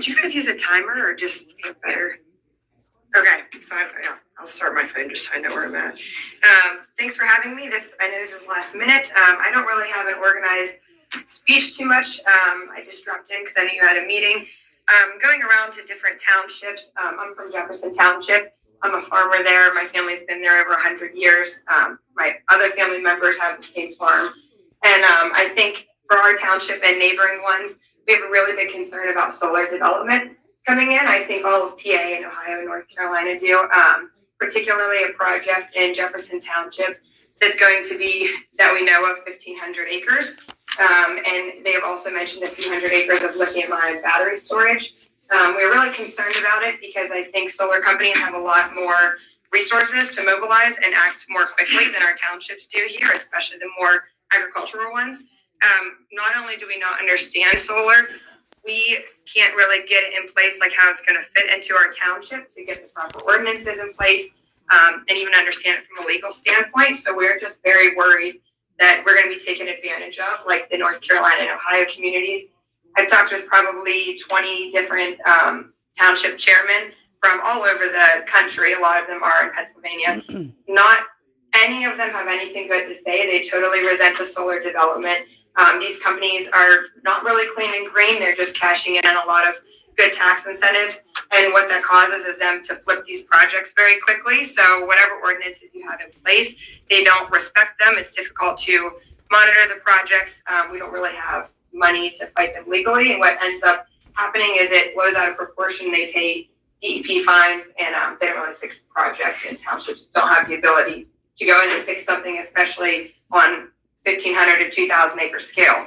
Did you guys use a timer or just get better? Okay, so I'll start my phone just so I know where I'm at. Thanks for having me. I know this is last minute. I don't really have an organized speech too much. I just dropped in because I knew you had a meeting. Going around to different townships. I'm from Jefferson Township. I'm a farmer there. My family's been there over 100 years. My other family members have the same farm. And I think for our township and neighboring ones, we have a really big concern about solar development coming in. I think all of PA and Ohio and North Carolina do, particularly a project in Jefferson Township that's going to be, that we know of, 1,500 acres. And they have also mentioned a few hundred acres of lithium-ion battery storage. We're really concerned about it because I think solar companies have a lot more resources to mobilize and act more quickly than our townships do here, especially the more agricultural ones. Not only do we not understand solar, we can't really get it in place, like how it's going to fit into our township to get the proper ordinances in place, and even understand it from a legal standpoint. So we're just very worried that we're going to be taken advantage of, like the North Carolina and Ohio communities. I've talked with probably 20 different township chairmen from all over the country. A lot of them are in Pennsylvania. Not any of them have anything good to say. They totally resent the solar development. These companies are not really clean and green. They're just cashing in on a lot of good tax incentives. And what that causes is them to flip these projects very quickly. So whatever ordinances you have in place, they don't respect them. It's difficult to monitor the projects. We don't really have money to fight them legally. And what ends up happening is it blows out of proportion. They pay DEP fines and they don't really fix the project. And townships don't have the ability to go in and fix something, especially on 1,500 to 2,000 acre scale.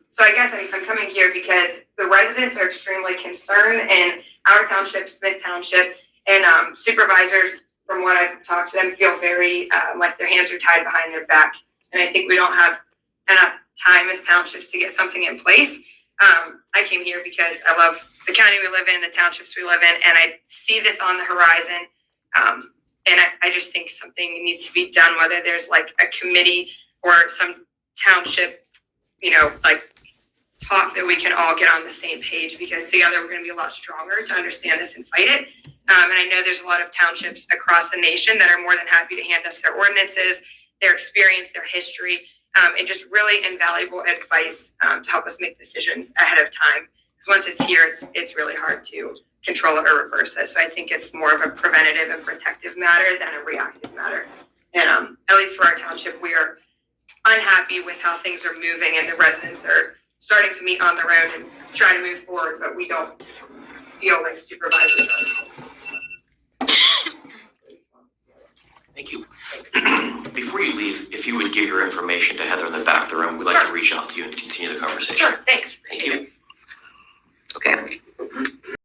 So I guess I'm coming here because the residents are extremely concerned, and our township, Smith Township, and supervisors, from what I've talked to them, feel very like their hands are tied behind their back. And I think we don't have enough time as townships to get something in place. I came here because I love the county we live in, the townships we live in, and I see this on the horizon. And I just think something needs to be done, whether there's like a committee or some township, like talk that we can all get on the same page, because together we're going to be a lot stronger to understand this and fight it. And I know there's a lot of townships across the nation that are more than happy to hand us their ordinances, their experience, their history, and just really invaluable advice to help us make decisions ahead of time. Because once it's here, it's really hard to control it or reverse it. So I think it's more of a preventative and protective matter than a reactive matter. And at least for our township, we are unhappy with how things are moving, and the residents are starting to meet on their own and try to move forward, but we don't feel like supervisors are. Thank you. Before you leave, if you would give your information to Heather in the back of the room, we'd like to reach out to you and continue the conversation. Sure, thanks. Thank you.